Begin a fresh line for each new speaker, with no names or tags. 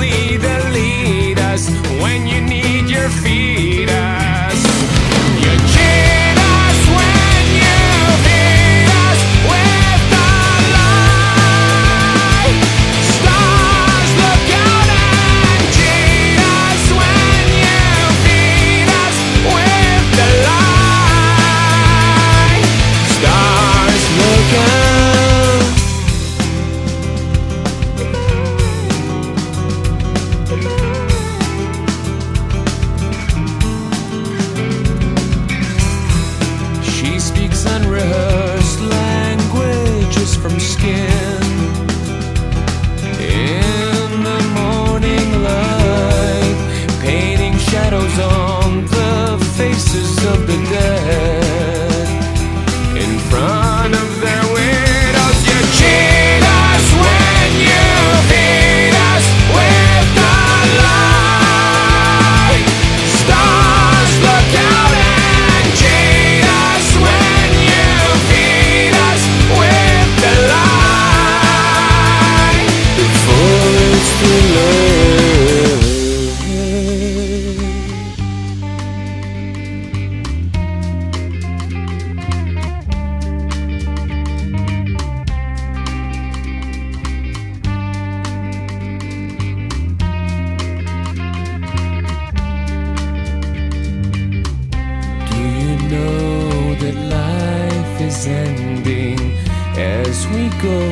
only the leaders when you need your feeders. You cheat us when you feed us with the light. Stars look out and cheat us when you feed us with the light. Stars look out. She speaks unrehearsed languages from skin. In the morning light, painting shadows on the faces of the dead. In front of their widows, you cheat us when you feed us with the light. Stars look out and cheat us when you feed us with the light. Before it's too late. Do you know that life is ending as we go?